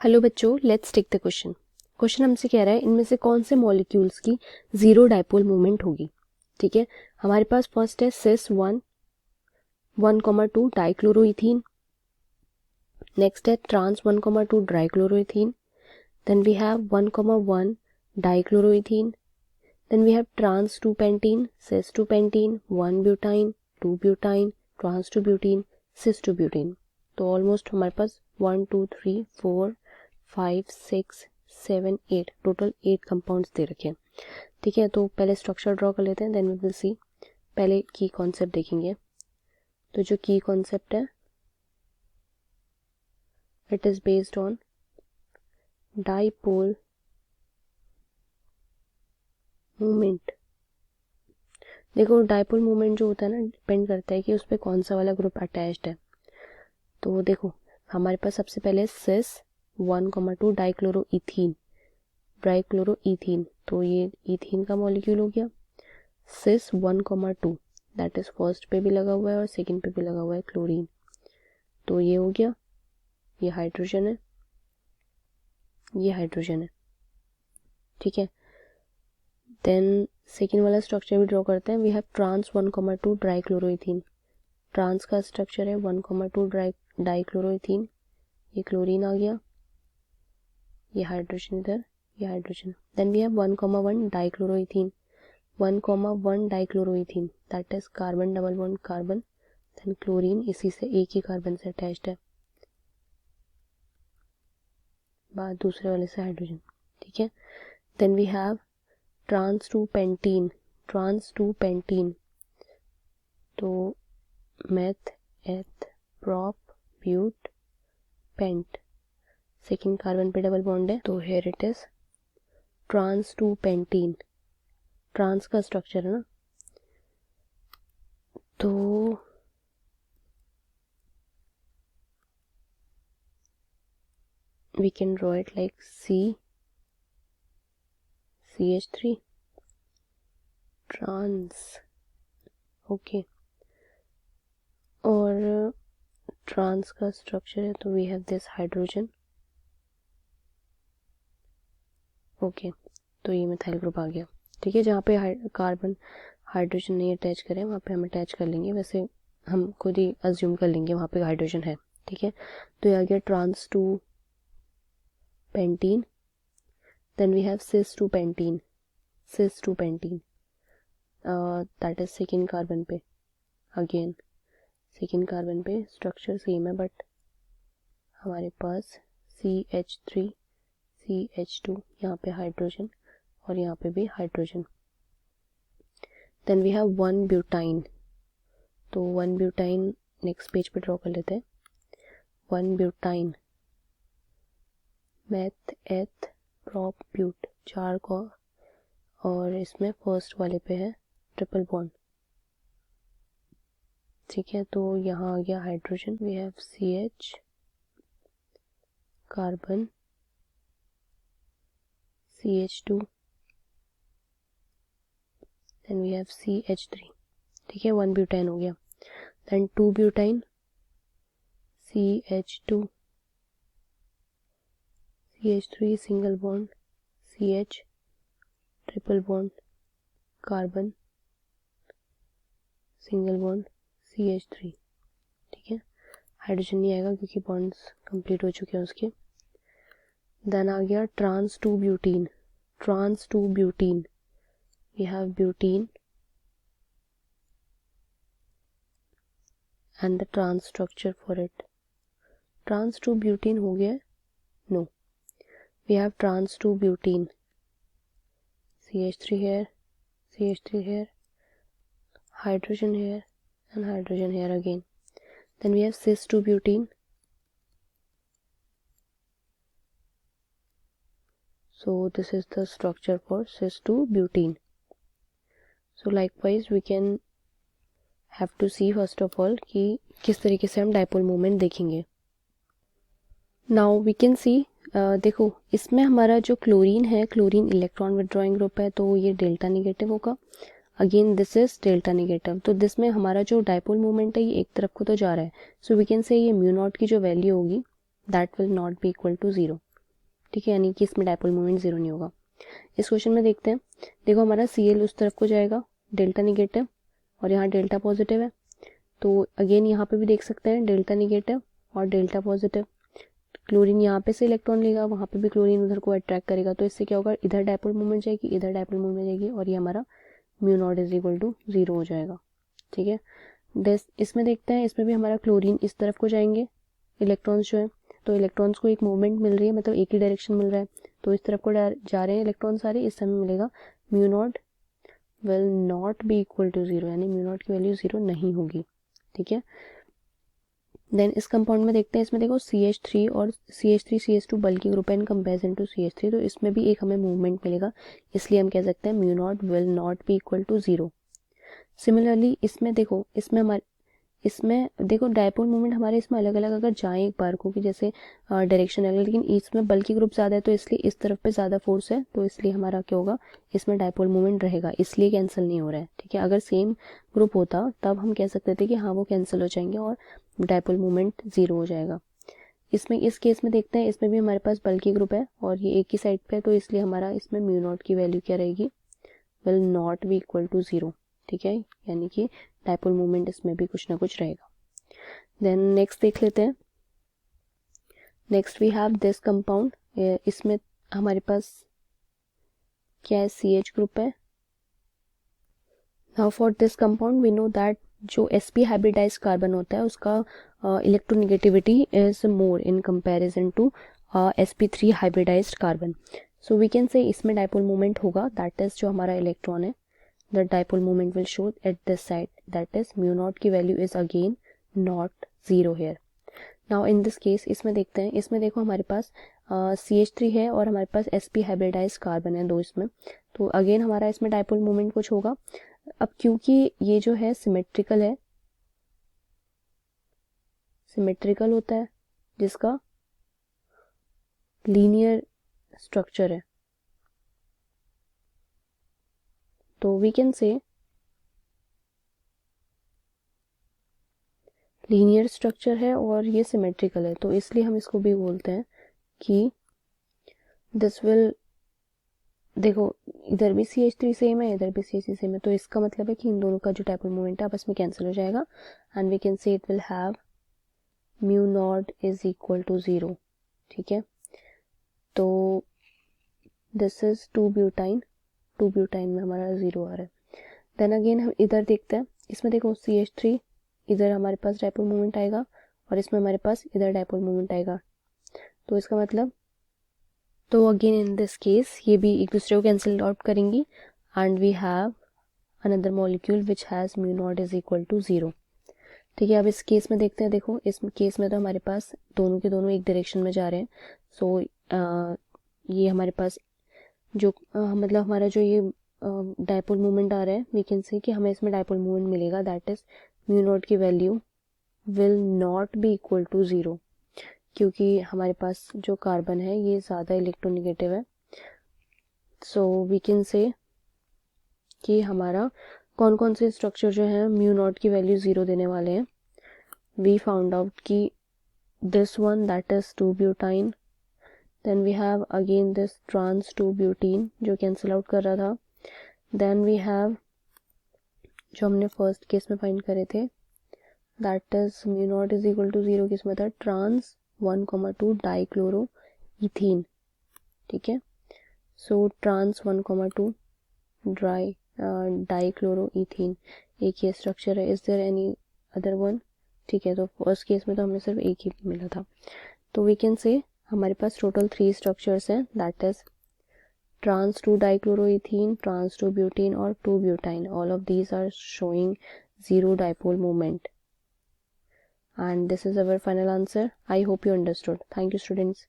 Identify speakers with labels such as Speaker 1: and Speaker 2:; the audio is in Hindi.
Speaker 1: हेलो बच्चों, let's take the question. Question हमसे कह रहा है इनमें से कौन से मॉलिक्यूल्स की जीरो डाइपोल मोमेंट होगी। ठीक है, हमारे पास फर्स्ट है सिस 1,1,2 डाइक्लोरोइथीन। नेक्स्ट है trans 1,2 dichloroethene. Then we have 1,1 dichloroethene. Then we have trans 2 pentene, cis 2 pentene, 1 butyne, 2 butyne, trans 2 butene, cis 2 butene. तो ऑलमोस्ट हमारे पास 1 2 3 4 5 6 7 8 टोटल 8 कंपाउंड्स दे रखे हैं। ठीक है, तो पहले स्ट्रक्चर ड्रॉ कर लेते हैं, देन वी विल सी। पहले की कॉन्सेप्ट देखेंगे। तो जो की कॉन्सेप्ट है, it is based on dipole moment. देखो, डाइपोल मोमेंट जो होता है ना, डिपेंड करता है कि उस पर कौन सा वाला ग्रुप अटैच्ड है। तो देखो, हमारे पास सबसे पहले सिस 1,2 डाइक्लोरोइथीन, तो ये इथीन का मॉलिक्यूल हो गया। सिस 1,2 दैट इज फर्स्ट पे भी लगा हुआ है और सेकंड पे भी लगा हुआ है क्लोरीन, तो ये हो गया। ये हाइड्रोजन है, ये हाइड्रोजन है। ठीक है, देन सेकंड वाला स्ट्रक्चर भी ड्रॉ करते हैं। We have trans 1,2 dichloroethene. Trans का स्ट्रक्चर है 1,2 डाइक्लोरोइथीन। ये क्लोरीन आ गया, ये हाइड्रोजन इधर, ये hydrogen. Then we have 1,1 dichloroethene, 1,1 dichloroethene that is carbon double bond carbon. Then chlorine इसी से एक ही कार्बन से अटैच्ड है, बाद दूसरे वाले से हाइड्रोजन। ठीक है, then we have trans 2 pentene, तो meth eth prop but pent, second carbon पे डबल बॉन्ड है, तो here it is trans 2 pentene. Trans का स्ट्रक्चर है ना, तो we can draw it like CH3 trans, okay. और ट्रांस का स्ट्रक्चर है, तो we have this hydrogen, okay. तो ये मिथाइल ग्रुप आ गया। ठीक है, जहाँ पे कार्बन हाइड्रोजन नहीं अटैच करें वहाँ पे हम अटैच कर लेंगे, वैसे हम खुद ही अज्यूम कर लेंगे वहाँ पे हाइड्रोजन है। ठीक है, तो ये आ गया trans 2 pentene. Then we have cis 2 pentene, that is second carbon पे, अगेन सेकेंड कार्बन पे स्ट्रक्चर सेम है, बट हमारे पास CH3 CH2, यहाँ पे हाइड्रोजन और यहाँ पे भी hydrogen. Then we have 1 butyne, तो 1 ब्यूटाइन नेक्स्ट पेज पे ड्रॉ कर लेते हैं। 1 butyne, meth eth prop but, 4 को, और इसमें फर्स्ट वाले पे है ट्रिपल बॉन्ड। ठीक है, तो यहाँ आ गया hydrogen. We have CH carbon, CH2, then we have CH3। ठीक है, 1 ब्यूटाइन हो गया। Then 2 butyne, CH2 CH3 single bond, CH triple bond carbon, single bond CH3। ठीक है, हाइड्रोजन नहीं आएगा क्योंकि बॉन्ड्स कंप्लीट हो चुके हैं उसके। देन आ गया trans 2 butene, we have butene and the trans structure for it. Trans 2 butene हो गया, no, we have trans 2 butene, CH3 here, hydrogen here and hydrogen here again. Then we have cis 2 butene, so this is the structure for cis 2 butene. So likewise we can have to see first of all कि किस तरीके से हम डाइपोल मोमेंट देखेंगे। Now we can see, देखो इसमें हमारा जो क्लोरीन है, क्लोरीन इलेक्ट्रॉन विड्रॉइंग ग्रुप है, तो ये डेल्टा नेगेटिव होगा। Again this is delta negative, तो दिस में हमारा जो डाइपोल मोमेंट है ये एक तरफ को तो जा रहा है, सो वी कैन से ये म्यू नॉट की जो वैल्यू होगी that will not be equal to 0। ठीक है, यानी कि इसमें डायपोल मोमेंट ज़ीरो नहीं होगा। इस क्वेश्चन में देखते हैं, देखो हमारा Cl उस तरफ को जाएगा, डेल्टा निगेटिव और यहाँ डेल्टा पॉजिटिव है, तो अगेन यहाँ पे भी देख सकते हैं डेल्टा निगेटिव और डेल्टा पॉजिटिव। क्लोरीन यहाँ पे से इलेक्ट्रॉन लेगा, वहाँ पे भी क्लोरीन उधर को अट्रैक्ट करेगा, तो इससे क्या होगा, इधर डायपोल मोमेंट जाएगी, इधर डायपोल मोमेंट जाएगी और ये हमारा mu naught is equal to zero हो जाएगा। ठीक है, इसमें देखते हैं, इसमें भी हमारा क्लोरीन इस तरफ को जाएंगे इलेक्ट्रॉन्स जो है, तो इलेक्ट्रॉन्स को एक मूवमेंट मिल रही है, मतलब एक ही डायरेक्शन मिल रहा है, तो इस तरफ को जा रहे हैं इलेक्ट्रॉन सारे, इस समय मिलेगा mu naught will not be equal to zero, यानी म्यू नॉट की वैल्यू ज़ीरो नहीं होगी। ठीक है, देन इस कंपाउंड में देखते हैं, इसमें देखो CH3 और CH3 CH2 बल्कि ग्रुप है इन कंपेरिजन टू CH3, तो इसमें भी एक हमें मूवमेंट मिलेगा, इसलिए हम कह सकते हैं mu naught will not be equal to zero. Similarly इसमें देखो, इसमें देखो डायपोल मोमेंट हमारे इसमें अलग अलग अगर जाएं एक बार को, कि जैसे डायरेक्शन अलग, लेकिन इसमें बल्कि ग्रुप ज़्यादा है तो इसलिए इस तरफ पे ज़्यादा फोर्स है, तो इसलिए हमारा क्या होगा, इसमें डायपोल मोमेंट रहेगा, इसलिए कैंसिल नहीं हो रहा है। ठीक है, अगर सेम ग्रुप होता तब हम कह सकते थे कि हाँ वो कैंसिल हो जाएंगे और डायपोल मोमेंट ज़ीरो हो जाएगा। इसमें इस केस में देखते हैं, इसमें भी हमारे पास बल्कि ग्रुप है और ये एक ही साइड पे है, तो इसलिए हमारा इसमें म्यू नॉट की वैल्यू क्या रहेगी, will not be equal to zero. ठीक है, यानी कि डायपोल मोमेंट इसमें भी कुछ ना कुछ रहेगा। देन नेक्स्ट देख लेते हैं, next we have this compound, इसमें हमारे पास क्या है, CH ग्रुप है। Now for this compound we know that जो sp हाइब्रिडाइज कार्बन होता है उसका electronegativity is more in comparison to sp3 hybridised carbon, so we can say इसमें डायपोल मोमेंट होगा, दैट इज जो हमारा इलेक्ट्रॉन है, the dipole moment will show at this side, that is mu naught की value is again not zero here. Now in this case इसमें देखते हैं, इसमें देखो हमारे पास CH3 है और हमारे पास sp हाइब्रिडाइज कार्बन है दो इसमें, तो अगेन हमारा इसमें डायपोल मोमेंट कुछ होगा। अब क्योंकि ये जो है सिमेट्रिकल है, सिमेट्रिकल होता है जिसका लीनियर स्ट्रक्चर है, तो we can say linear structure है और ये सिमेट्रिकल है, तो इसलिए हम इसको भी बोलते हैं कि दिस विल, देखो इधर भी CH3 सेम है, इधर भी CH3 सेम है, तो इसका मतलब है कि इन दोनों का जो डायपोल मोमेंट है आपस में कैंसिल हो जाएगा and we can say it will have mu naught is equal to zero. ठीक है, तो दिस इज 2 ब्यूटाइन में हमारा ज़ीरो आ रहा है। देन अगेन हम इधर देखते हैं, इसमें देखो CH3, इधर हमारे पास डायपोल मोमेंट आएगा और इसमें हमारे पास इधर डायपोल मोमेंट आएगा, तो इसका मतलब, तो अगेन इन दिस केस ये भी एक दूसरे को कैंसिल आउट करेंगी and we have another molecule which has mu naught is equal to zero. ठीक है, अब इस केस में देखते हैं, देखो इस केस में तो हमारे पास दोनों के दोनों एक डायरेक्शन में जा रहे हैं, सो ये हमारे पास जो मतलब हमारा जो ये डायपोल मोमेंट आ रहा है, वी कैन से कि हमें इसमें डायपोल मोमेंट मिलेगा, दैट इज म्यू नॉट की value will not be equal to zero, क्योंकि हमारे पास जो कार्बन है ये ज़्यादा इलेक्ट्रोनेगेटिव है, सो वी कैन से कि हमारा कौन कौन से स्ट्रक्चर जो है म्यू नॉट की वैल्यू ज़ीरो देने वाले हैं। वी फाउंड आउट कि this one that is 2 butyne, then we have again this trans 2 butene जो कैंसिल आउट कर रहा था, देन वी हैव जो हमने फर्स्ट केस में फाइंड करे थे, that is mu naught is equal to zero, किसमें था, ट्रांस 1,2 डाइक्लोरो इथीन। ठीक है, सो ट्रांस 1,2 डाइक्लोरो इथीन, एक ये स्ट्रक्चर है, is there any other one. ठीक है, तो फर्स्ट केस में तो हमें सिर्फ एक ही मिला था, तो वी कैन से हमारे पास टोटल 3 स्ट्रक्चर्स हैं, that is trans 2 dichloroethene, trans 2 butene और 2 butene. All of these are showing zero dipole moment. And this is our final answer. I hope you understood. Thank you, students.